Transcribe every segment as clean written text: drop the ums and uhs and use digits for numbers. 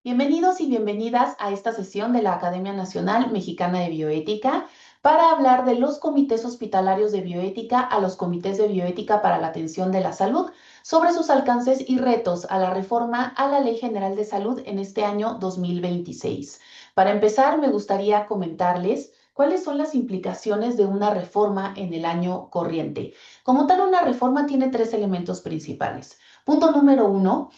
Bienvenidos y bienvenidas a esta sesión de la Academia Nacional Mexicana de Bioética para hablar de los comités hospitalarios de bioética a los comités de bioética para la atención de la salud, sobre sus alcances y retos a la reforma a la Ley General de Salud en este año 2026. Para empezar, me gustaría comentarles cuáles son las implicaciones de una reforma en el año corriente. Como tal, una reforma tiene tres elementos principales. Punto número uno,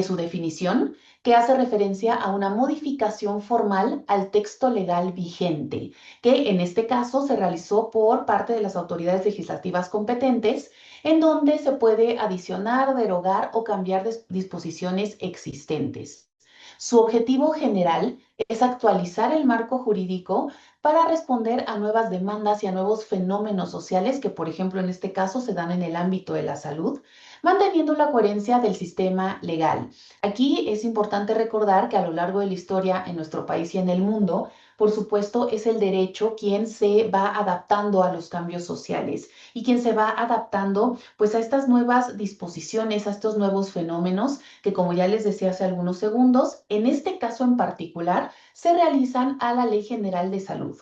su definición, que hace referencia a una modificación formal al texto legal vigente, que en este caso se realizó por parte de las autoridades legislativas competentes, en donde se puede adicionar, derogar o cambiar disposiciones existentes. Su objetivo general es actualizar el marco jurídico para responder a nuevas demandas y a nuevos fenómenos sociales que, por ejemplo, en este caso se dan en el ámbito de la salud, manteniendo la coherencia del sistema legal. Aquí es importante recordar que a lo largo de la historia en nuestro país y en el mundo, por supuesto, es el derecho quien se va adaptando a los cambios sociales y quien se va adaptando pues a estas nuevas disposiciones, a estos nuevos fenómenos que, como ya les decía hace algunos segundos, en este caso en particular se realizan a la Ley General de Salud.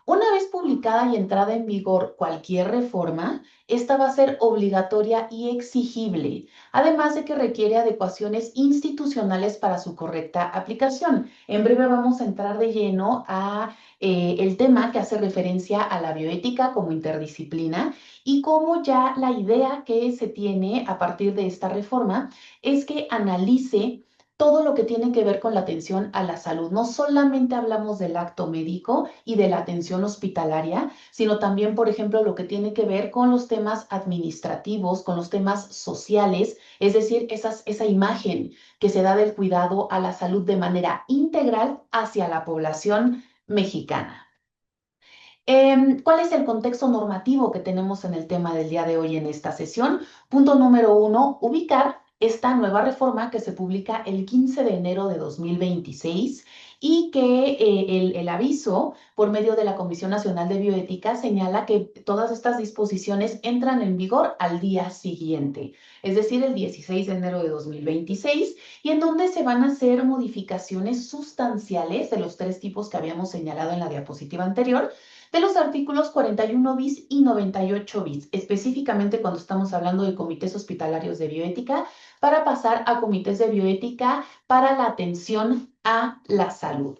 Una vez publicada y entrada en vigor cualquier reforma, esta va a ser obligatoria y exigible, además de que requiere adecuaciones institucionales para su correcta aplicación. En breve vamos a entrar de lleno a el tema que hace referencia a la bioética como interdisciplina y cómo ya la idea que se tiene a partir de esta reforma es que analice todo lo que tiene que ver con la atención a la salud. No solamente hablamos del acto médico y de la atención hospitalaria, sino también, por ejemplo, lo que tiene que ver con los temas administrativos, con los temas sociales, es decir, esa imagen que se da del cuidado a la salud de manera integral hacia la población mexicana. ¿Cuál es el contexto normativo que tenemos en el tema del día de hoy en esta sesión? Punto número uno, ubicar esta nueva reforma que se publica el 15 de enero de 2026 y que el aviso por medio de la Comisión Nacional de Bioética señala que todas estas disposiciones entran en vigor al día siguiente, es decir, el 16 de enero de 2026, y en donde se van a hacer modificaciones sustanciales de los tres tipos que habíamos señalado en la diapositiva anterior, de los artículos 41 bis y 98 bis, específicamente cuando estamos hablando de comités hospitalarios de bioética, para pasar a comités de bioética para la atención a la salud.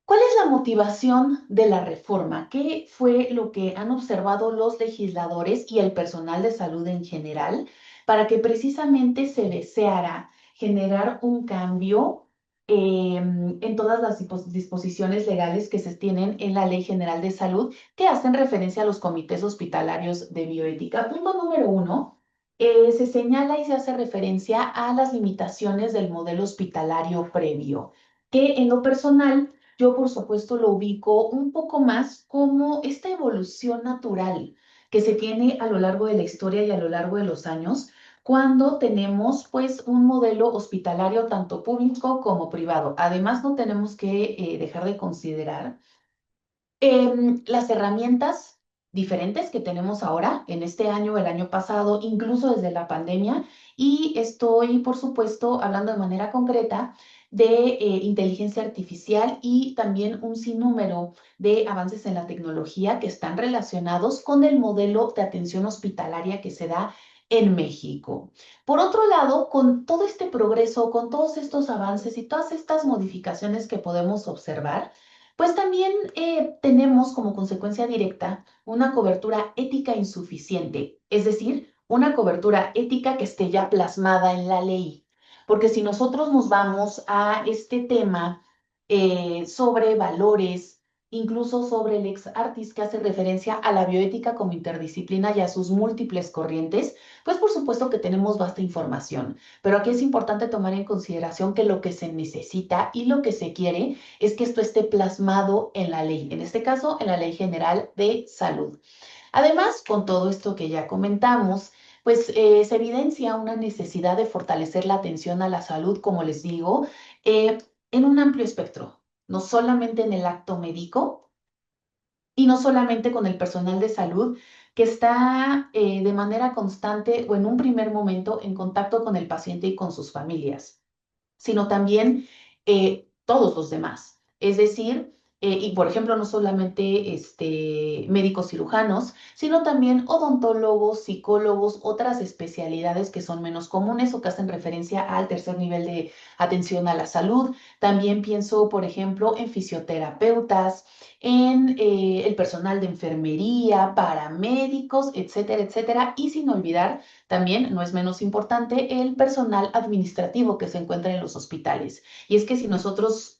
¿Cuál es la motivación de la reforma? ¿Qué fue lo que han observado los legisladores y el personal de salud en general para que precisamente se deseara generar un cambio en todas las disposiciones legales que se tienen en la Ley General de Salud que hacen referencia a los comités hospitalarios de bioética? Punto número uno, se señala y se hace referencia a las limitaciones del modelo hospitalario previo, que en lo personal yo, por supuesto, lo ubico un poco más como esta evolución natural que se tiene a lo largo de la historia y a lo largo de los años, cuando tenemos pues un modelo hospitalario tanto público como privado. Además, no tenemos que dejar de considerar las herramientas diferentes que tenemos ahora, en este año, el año pasado, incluso desde la pandemia, y estoy, por supuesto, hablando de manera concreta de inteligencia artificial y también un sinnúmero de avances en la tecnología que están relacionados con el modelo de atención hospitalaria que se da en México. Por otro lado, con todo este progreso, con todos estos avances y todas estas modificaciones que podemos observar, pues también tenemos como consecuencia directa una cobertura ética insuficiente, es decir, una cobertura ética que esté ya plasmada en la ley. Porque si nosotros nos vamos a este tema sobre valores, incluso sobre el ex artis que hace referencia a la bioética como interdisciplina y a sus múltiples corrientes, pues por supuesto que tenemos vasta información. Pero aquí es importante tomar en consideración que lo que se necesita y lo que se quiere es que esto esté plasmado en la ley, en este caso en la Ley General de Salud. Además, con todo esto que ya comentamos, pues se evidencia una necesidad de fortalecer la atención a la salud, como les digo, eh, en un amplio espectro, no solamente en el acto médico y no solamente con el personal de salud que está de manera constante o en un primer momento en contacto con el paciente y con sus familias. sino también todos los demás. Es decir, y por ejemplo, no solamente médicos cirujanos, sino también odontólogos, psicólogos, otras especialidades que son menos comunes o que hacen referencia al tercer nivel de atención a la salud. También pienso, por ejemplo, en fisioterapeutas, en el personal de enfermería, paramédicos, etcétera, etcétera. Y sin olvidar, también, no es menos importante, el personal administrativo que se encuentra en los hospitales. Y es que si nosotros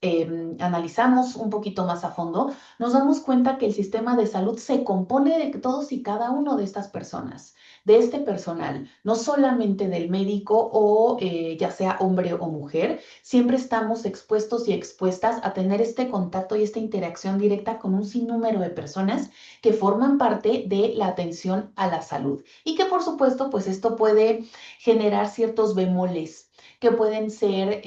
analizamos un poquito más a fondo, nos damos cuenta que el sistema de salud se compone de todos y cada uno de estas personas, de este personal, no solamente del médico o ya sea hombre o mujer. Siempre estamos expuestos y expuestas a tener este contacto y esta interacción directa con un sinnúmero de personas que forman parte de la atención a la salud y que por supuesto pues esto puede generar ciertos bemoles que pueden ser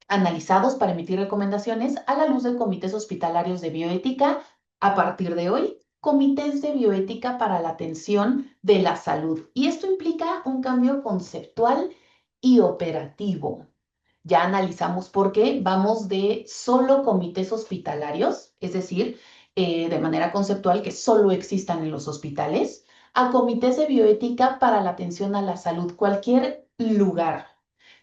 analizados para emitir recomendaciones a la luz de comités hospitalarios de bioética. A partir de hoy, comités de bioética para la atención de la salud. Y esto implica un cambio conceptual y operativo. Ya analizamos por qué vamos de solo comités hospitalarios, es decir, de manera conceptual que solo existan en los hospitales, a comités de bioética para la atención a la salud. Cualquier lugar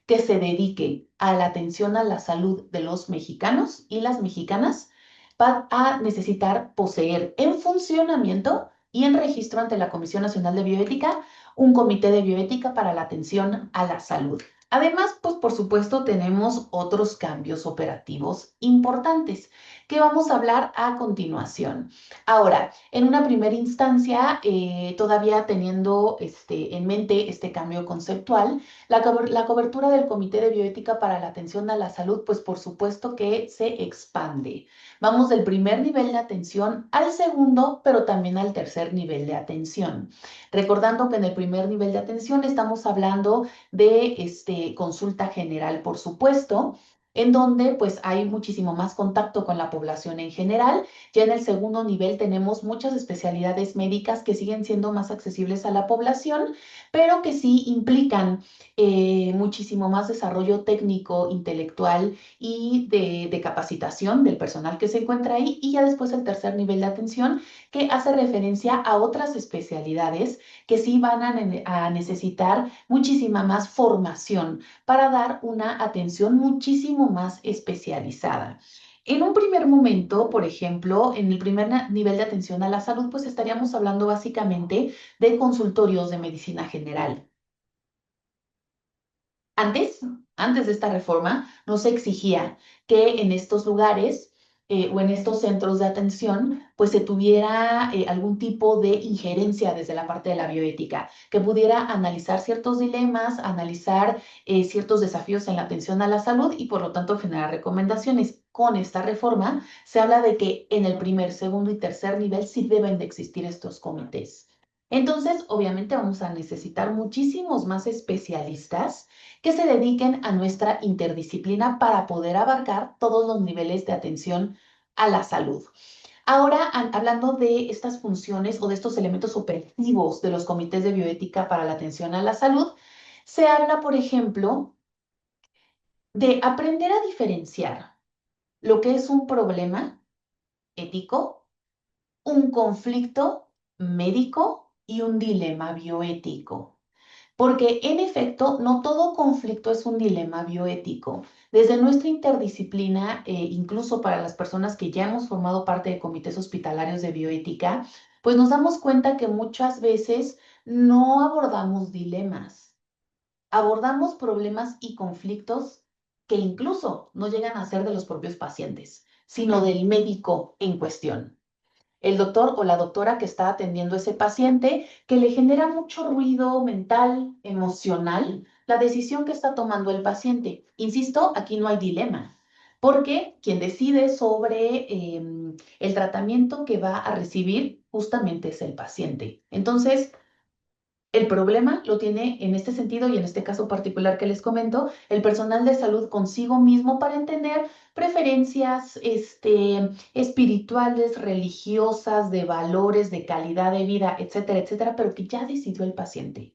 que se dedique a la atención a la salud de los mexicanos y las mexicanas va a necesitar poseer en funcionamiento y en registro ante la Comisión Nacional de Bioética un comité de bioética para la atención a la salud. Además, pues por supuesto tenemos otros cambios operativos importantes que vamos a hablar a continuación. Ahora, en una primera instancia, todavía teniendo en mente este cambio conceptual, la cobertura del Comité de Bioética para la Atención a la Salud, pues por supuesto que se expande. Vamos del primer nivel de atención al segundo, pero también al tercer nivel de atención. Recordando que en el primer nivel de atención estamos hablando de consulta general, por supuesto, en donde pues hay muchísimo más contacto con la población en general. Ya en el segundo nivel tenemos muchas especialidades médicas que siguen siendo más accesibles a la población, pero que sí implican muchísimo más desarrollo técnico, intelectual y de capacitación del personal que se encuentra ahí. Y ya después el tercer nivel de atención que hace referencia a otras especialidades que sí van a necesitar muchísima más formación para dar una atención muchísimo más especializada. En un primer momento, por ejemplo, en el primer nivel de atención a la salud, pues estaríamos hablando básicamente de consultorios de medicina general. Antes, antes de esta reforma, no se exigía que en estos lugares o en estos centros de atención, pues se tuviera algún tipo de injerencia desde la parte de la bioética, que pudiera analizar ciertos dilemas, analizar ciertos desafíos en la atención a la salud y por lo tanto generar recomendaciones. Con esta reforma se habla de que en el primer, segundo y tercer nivel sí deben de existir estos comités. Entonces, obviamente vamos a necesitar muchísimos más especialistas que se dediquen a nuestra interdisciplina para poder abarcar todos los niveles de atención a la salud. Ahora, hablando de estas funciones o de estos elementos operativos de los comités de bioética para la atención a la salud, se habla, por ejemplo, de aprender a diferenciar lo que es un problema ético, un conflicto médico y un dilema bioético. Porque en efecto, no todo conflicto es un dilema bioético. Desde nuestra interdisciplina, incluso para las personas que ya hemos formado parte de comités hospitalarios de bioética, pues nos damos cuenta que muchas veces no abordamos dilemas, abordamos problemas y conflictos que incluso no llegan a ser de los propios pacientes, sino del médico en cuestión, el doctor o la doctora que está atendiendo a ese paciente, que le genera mucho ruido mental, emocional, la decisión que está tomando el paciente. Insisto, aquí no hay dilema, porque quien decide sobre el tratamiento que va a recibir justamente es el paciente. Entonces, el problema lo tiene en este sentido y en este caso particular que les comento, el personal de salud consigo mismo para entender preferencias espirituales, religiosas, de valores, de calidad de vida, etcétera, etcétera, pero que ya decidió el paciente.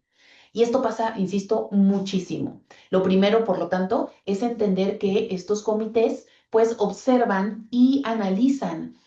Y esto pasa, insisto, muchísimo. Lo primero, por lo tanto, es entender que estos comités pues observan y analizan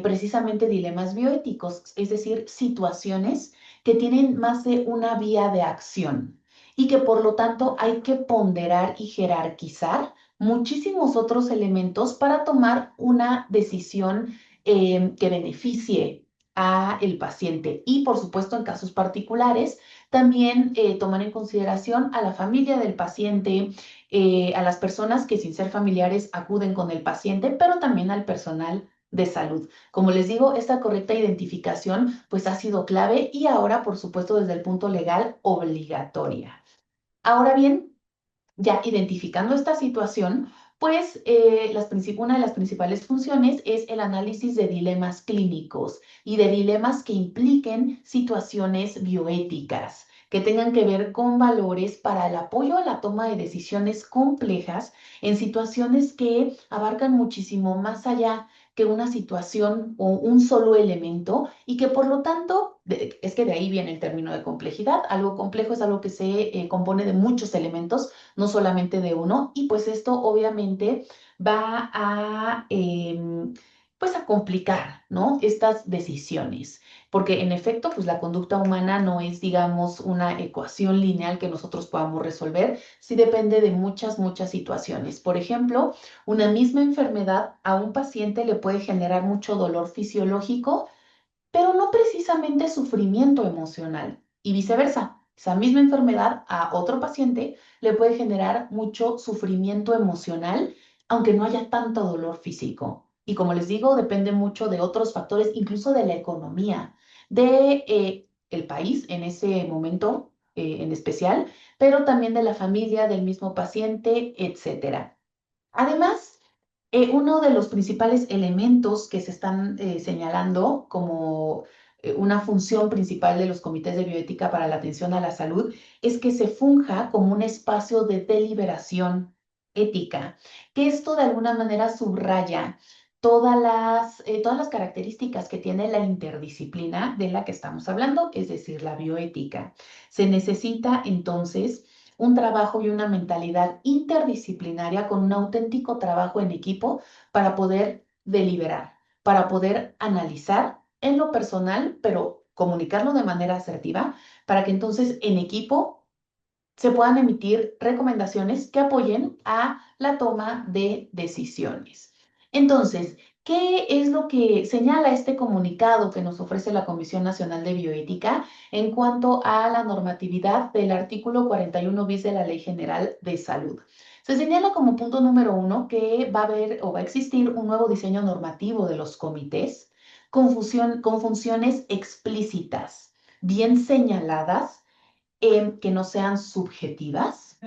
precisamente dilemas bioéticos, es decir, situaciones que tienen más de una vía de acción y que por lo tanto hay que ponderar y jerarquizar muchísimos otros elementos para tomar una decisión que beneficie a el paciente y por supuesto en casos particulares también tomar en consideración a la familia del paciente, a las personas que sin ser familiares acuden con el paciente, pero también al personal de salud. Como les digo, esta correcta identificación pues ha sido clave y ahora, por supuesto, desde el punto legal, obligatoria. Ahora bien, ya identificando esta situación, pues una de las principales funciones es el análisis de dilemas clínicos y de dilemas que impliquen situaciones bioéticas, que tengan que ver con valores para el apoyo a la toma de decisiones complejas en situaciones que abarcan muchísimo más allá que una situación o un solo elemento y que por lo tanto, es que de ahí viene el término de complejidad. Algo complejo es algo que se compone de muchos elementos no solamente de uno, y pues esto obviamente va a, pues a complicar, ¿no? Estas decisiones, porque en efecto, pues la conducta humana no es, digamos, una ecuación lineal que nosotros podamos resolver, sí depende de muchas situaciones. Por ejemplo, una misma enfermedad a un paciente le puede generar mucho dolor fisiológico, pero no precisamente sufrimiento emocional y viceversa. Esa misma enfermedad a otro paciente le puede generar mucho sufrimiento emocional, aunque no haya tanto dolor físico. Y como les digo, depende mucho de otros factores, incluso de la economía, de el país en ese momento en especial, pero también de la familia del mismo paciente, etcétera. Además, uno de los principales elementos que se están señalando como una función principal de los comités de bioética para la atención a la salud es que se funja como un espacio de deliberación ética, que esto de alguna manera subraya todas las características que tiene la interdisciplina de la que estamos hablando, es decir, la bioética. Se necesita entonces un trabajo y una mentalidad interdisciplinaria con un auténtico trabajo en equipo para poder deliberar, para poder analizar en lo personal, pero comunicarlo de manera asertiva, para que entonces en equipo se puedan emitir recomendaciones que apoyen a la toma de decisiones. Entonces, ¿qué es lo que señala este comunicado que nos ofrece la Comisión Nacional de Bioética en cuanto a la normatividad del artículo 41 bis de la Ley General de Salud? Se señala como punto número uno que va a haber o va a existir un nuevo diseño normativo de los comités con funciones explícitas, bien señaladas, que no sean subjetivas,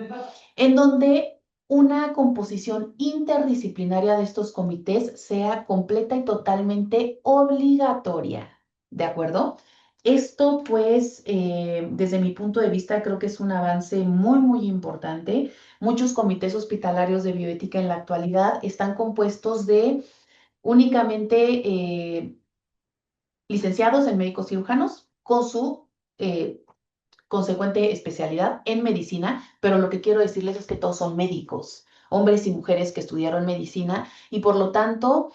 en donde una composición interdisciplinaria de estos comités sea completa y totalmente obligatoria, ¿de acuerdo? Esto, pues, desde mi punto de vista, creo que es un avance muy importante. Muchos comités hospitalarios de bioética en la actualidad están compuestos de únicamente licenciados en médicos cirujanos con su consecuente especialidad en medicina, pero lo que quiero decirles es que todos son médicos, hombres y mujeres que estudiaron medicina y por lo tanto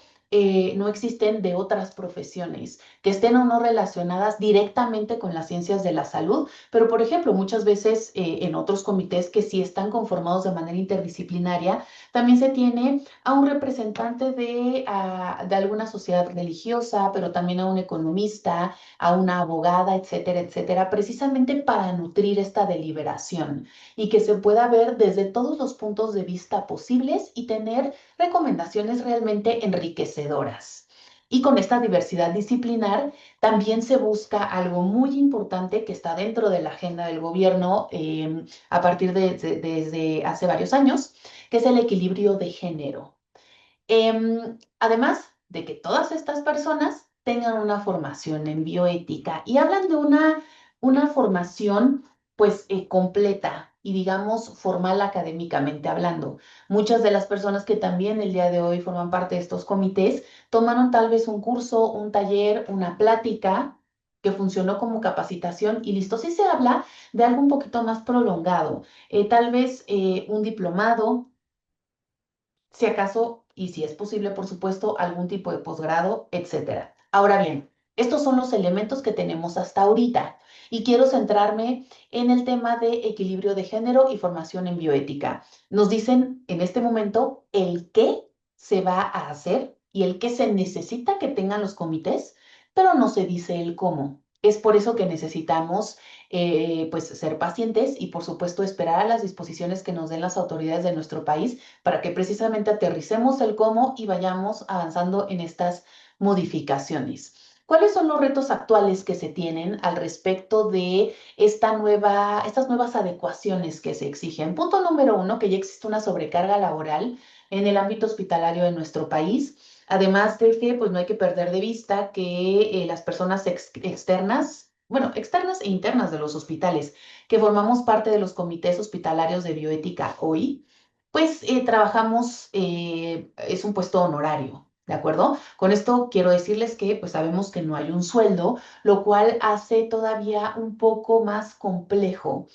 no existen de otras profesiones que estén o no relacionadas directamente con las ciencias de la salud, pero por ejemplo, muchas veces en otros comités que sí están conformados de manera interdisciplinaria, también se tiene a un representante de alguna sociedad religiosa, pero también a un economista, a una abogada, etcétera, etcétera, precisamente para nutrir esta deliberación y que se pueda ver desde todos los puntos de vista posibles y tener recomendaciones realmente enriquecedoras. Y con esta diversidad disciplinar también se busca algo muy importante que está dentro de la agenda del gobierno a partir desde hace varios años, que es el equilibrio de género. Además de que todas estas personas tengan una formación en bioética y hablan de una formación pues completa y digamos formal académicamente hablando. Muchas de las personas que también el día de hoy forman parte de estos comités tomaron tal vez un curso, un taller, una plática que funcionó como capacitación y listo. Sí se habla de algo un poquito más prolongado, tal vez un diplomado, si acaso, y si es posible, por supuesto, algún tipo de posgrado, etcétera. Ahora bien, estos son los elementos que tenemos hasta ahorita y quiero centrarme en el tema de equilibrio de género y formación en bioética. Nos dicen en este momento el qué se va a hacer y el qué se necesita que tengan los comités, pero no se dice el cómo. Es por eso que necesitamos pues ser pacientes y por supuesto esperar a las disposiciones que nos den las autoridades de nuestro país para que precisamente aterricemos el cómo y vayamos avanzando en estas modificaciones. ¿Cuáles son los retos actuales que se tienen al respecto de estas nuevas adecuaciones que se exigen? Punto número uno, que ya existe una sobrecarga laboral en el ámbito hospitalario de nuestro país. Además de que, pues no hay que perder de vista que las personas externas, bueno, externas e internas de los hospitales, que formamos parte de los comités hospitalarios de bioética hoy, pues trabajamos, es un puesto honorario, ¿de acuerdo? Con esto quiero decirles que pues sabemos que no hay un sueldo, lo cual hace todavía un poco más complejo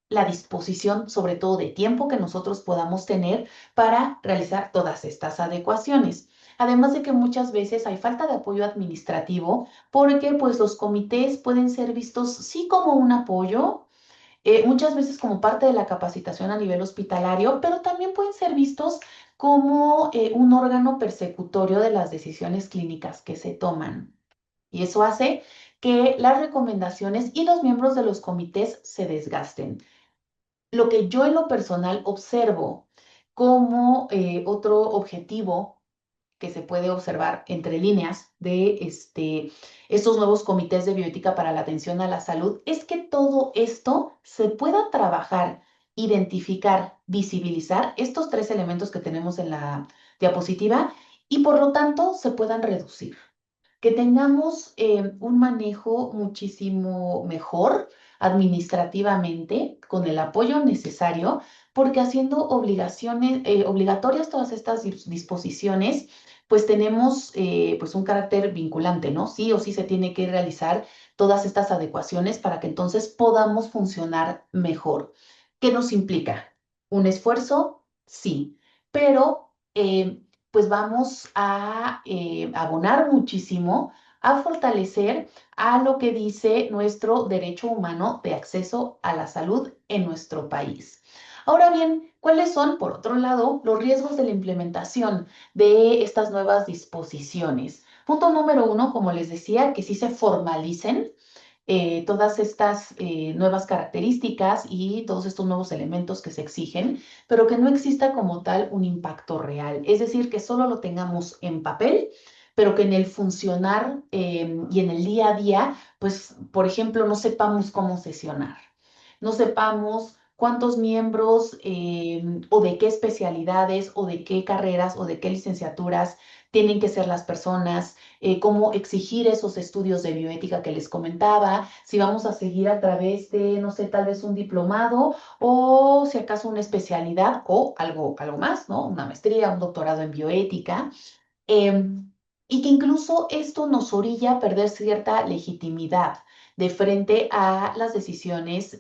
la disposición, sobre todo de tiempo que nosotros podamos tener para realizar todas estas adecuaciones. Además de que muchas veces hay falta de apoyo administrativo porque pues los comités pueden ser vistos sí como un apoyo, muchas veces como parte de la capacitación a nivel hospitalario, pero también pueden ser vistos como un órgano persecutorio de las decisiones clínicas que se toman. Y eso hace que las recomendaciones y los miembros de los comités se desgasten. Lo que yo en lo personal observo como otro objetivo que se puede observar entre líneas de estos nuevos comités de bioética para la atención a la salud es que todo esto se pueda trabajar, identificar, visibilizar estos tres elementos que tenemos en la diapositiva y por lo tanto se puedan reducir, que tengamos un manejo muchísimo mejor administrativamente, con el apoyo necesario, porque haciendo obligatorias todas estas disposiciones, pues tenemos pues un carácter vinculante, ¿no? Sí o sí se tiene que realizar todas estas adecuaciones para que entonces podamos funcionar mejor. ¿Qué nos implica? ¿Un esfuerzo? Sí, pero pues vamos a abonar muchísimo a fortalecer a lo que dice nuestro derecho humano de acceso a la salud en nuestro país. Ahora bien, ¿cuáles son, por otro lado, los riesgos de la implementación de estas nuevas disposiciones? Punto número uno, como les decía, que sí se formalicen todas estas nuevas características y todos estos nuevos elementos que se exigen, pero que no exista como tal un impacto real. Es decir, que solo lo tengamos en papel, pero que en el funcionar y en el día a día, pues, por ejemplo, no sepamos cómo sesionar, no sepamos cuántos miembros o de qué especialidades o de qué carreras o de qué licenciaturas tienen que ser las personas, cómo exigir esos estudios de bioética que les comentaba, si vamos a seguir a través de, no sé, tal vez un diplomado o si acaso una especialidad o algo más, ¿no? Una maestría, un doctorado en bioética. Y que incluso esto nos orilla a perder cierta legitimidad de frente a las decisiones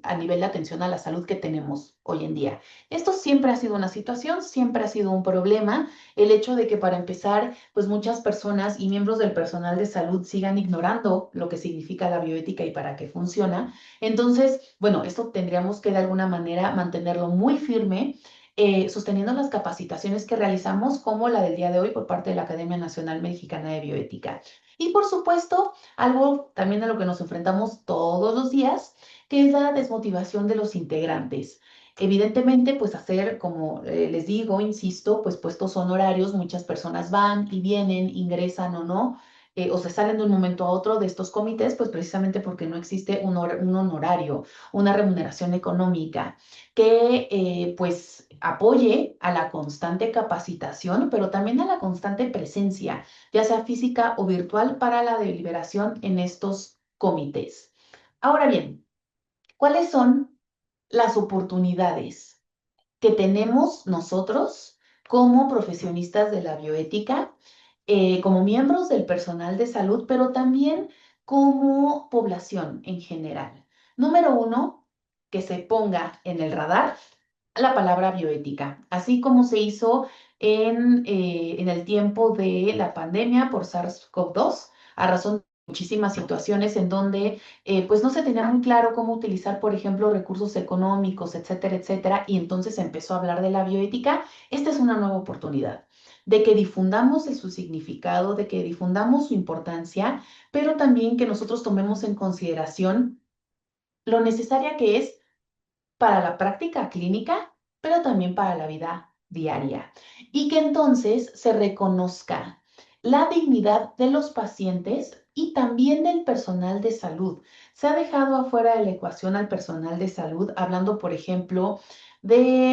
a nivel de atención a la salud que tenemos hoy en día. Esto siempre ha sido una situación, siempre ha sido un problema, el hecho de que para empezar, pues muchas personas y miembros del personal de salud sigan ignorando lo que significa la bioética y para qué funciona. Entonces, bueno, esto tendríamos que de alguna manera mantenerlo muy firme, sosteniendo las capacitaciones que realizamos, como la del día de hoy por parte de la Academia Nacional Mexicana de Bioética. Y por supuesto, algo también a lo que nos enfrentamos todos los días, que es la desmotivación de los integrantes. Evidentemente, pues hacer, como les digo, insisto, pues puestos honorarios, muchas personas van y vienen, ingresan o no, o se salen de un momento a otro de estos comités, pues precisamente porque no existe un honorario, una remuneración económica que pues apoye a la constante capacitación, pero también a la constante presencia, ya sea física o virtual, para la deliberación en estos comités. Ahora bien, ¿cuáles son las oportunidades que tenemos nosotros como profesionistas de la bioética, como miembros del personal de salud, pero también como población en general. Número uno, que se ponga en el radar la palabra bioética, así como se hizo en el tiempo de la pandemia por SARS-CoV-2, a razón de muchísimas situaciones en donde pues no se tenía muy claro cómo utilizar, por ejemplo, recursos económicos, etcétera, etcétera, y entonces se empezó a hablar de la bioética. Esta es una nueva oportunidad de que difundamos su significado, de que difundamos su importancia, pero también que nosotros tomemos en consideración lo necesaria que es para la práctica clínica, pero también para la vida diaria. Y que entonces se reconozca la dignidad de los pacientes y también del personal de salud. Se ha dejado afuera de la ecuación al personal de salud, hablando, por ejemplo, de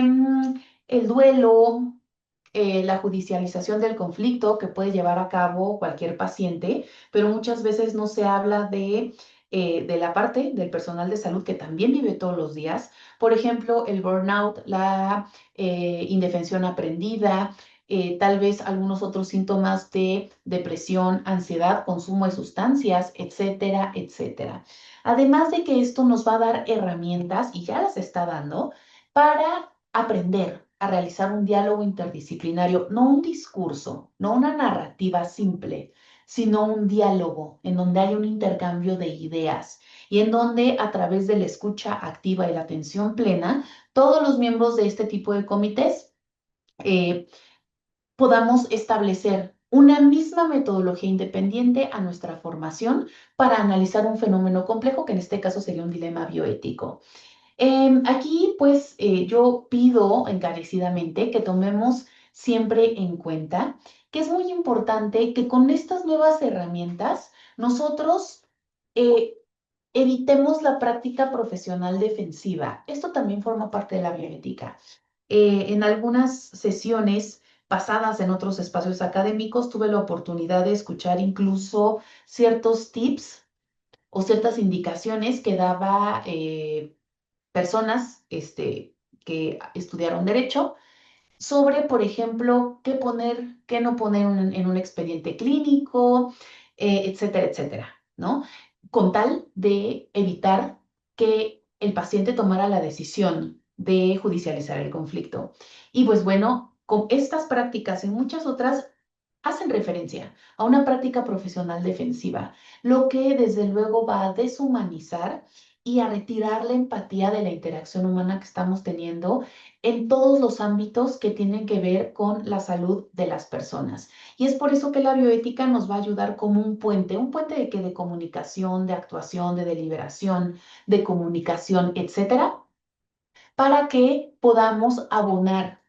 el duelo, la judicialización del conflicto que puede llevar a cabo cualquier paciente, pero muchas veces no se habla de la parte del personal de salud que también vive todos los días. Por ejemplo, el burnout, la indefensión aprendida, tal vez algunos otros síntomas de depresión, ansiedad, consumo de sustancias, etcétera, etcétera. Además de que esto nos va a dar herramientas, y ya las está dando, para aprender a realizar un diálogo interdisciplinario, no un discurso, no una narrativa simple, sino un diálogo en donde hay un intercambio de ideas y en donde a través de la escucha activa y la atención plena, todos los miembros de este tipo de comités eh, podamos establecer una misma metodología independiente a nuestra formación para analizar un fenómeno complejo, que en este caso sería un dilema bioético. Aquí, pues, yo pido encarecidamente que tomemos siempre en cuenta que es muy importante que con estas nuevas herramientas nosotros eh, evitemos la práctica profesional defensiva. Esto también forma parte de la bioética. En algunas sesiones pasadas en otros espacios académicos tuve la oportunidad de escuchar incluso ciertos tips o ciertas indicaciones que daba personas que estudiaron derecho sobre, por ejemplo, qué poner, qué no poner en un expediente clínico, etcétera, etcétera, ¿no? Con tal de evitar que el paciente tomara la decisión de judicializar el conflicto. Y pues bueno, con estas prácticas y muchas otras hacen referencia a una práctica profesional defensiva, lo que desde luego va a deshumanizar y a retirar la empatía de la interacción humana que estamos teniendo en todos los ámbitos que tienen que ver con la salud de las personas. Y es por eso que la bioética nos va a ayudar como un puente de que de comunicación, de actuación, de deliberación, de comunicación, etcétera, para que podamos abonar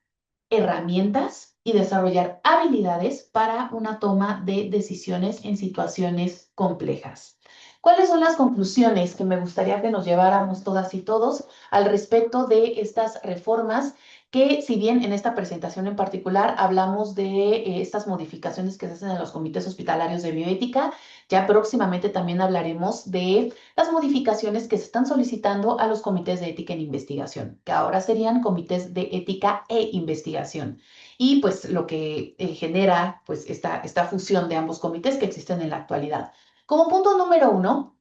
herramientas y desarrollar habilidades para una toma de decisiones en situaciones complejas. ¿Cuáles son las conclusiones que me gustaría que nos lleváramos todas y todos al respecto de estas reformas? Que si bien en esta presentación en particular hablamos de estas modificaciones que se hacen en los comités hospitalarios de bioética, ya próximamente también hablaremos de las modificaciones que se están solicitando a los comités de ética en investigación, que ahora serían comités de ética e investigación. Y pues lo que genera pues esta fusión de ambos comités que existen en la actualidad. Como punto número uno,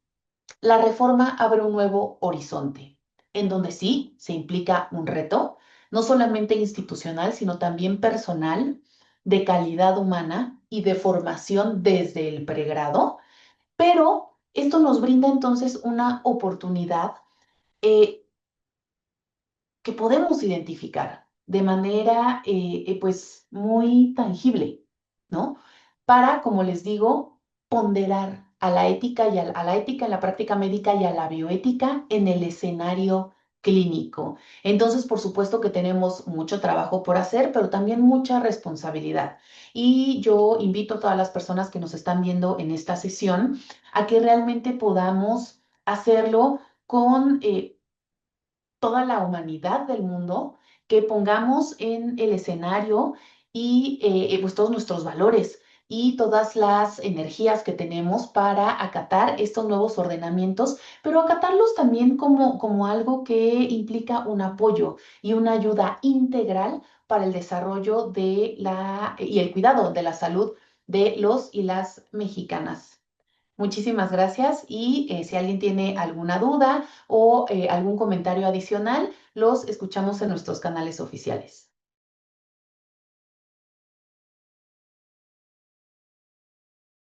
la reforma abre un nuevo horizonte, en donde sí se implica un reto, no solamente institucional, sino también personal, de calidad humana y de formación desde el pregrado, pero esto nos brinda entonces una oportunidad eh, que podemos identificar de manera pues muy tangible, ¿no? Para, como les digo, ponderar a la ética a la ética en la práctica médica y a la bioética en el escenario clínico. Entonces, por supuesto que tenemos mucho trabajo por hacer, pero también mucha responsabilidad. Y yo invito a todas las personas que nos están viendo en esta sesión a que realmente podamos hacerlo con toda la humanidad del mundo, que pongamos en el escenario y pues todos nuestros valores y todas las energías que tenemos para acatar estos nuevos ordenamientos, pero acatarlos también como algo que implica un apoyo y una ayuda integral para el desarrollo y el cuidado de la salud de los y las mexicanas. Muchísimas gracias y si alguien tiene alguna duda o algún comentario adicional, los escuchamos en nuestros canales oficiales.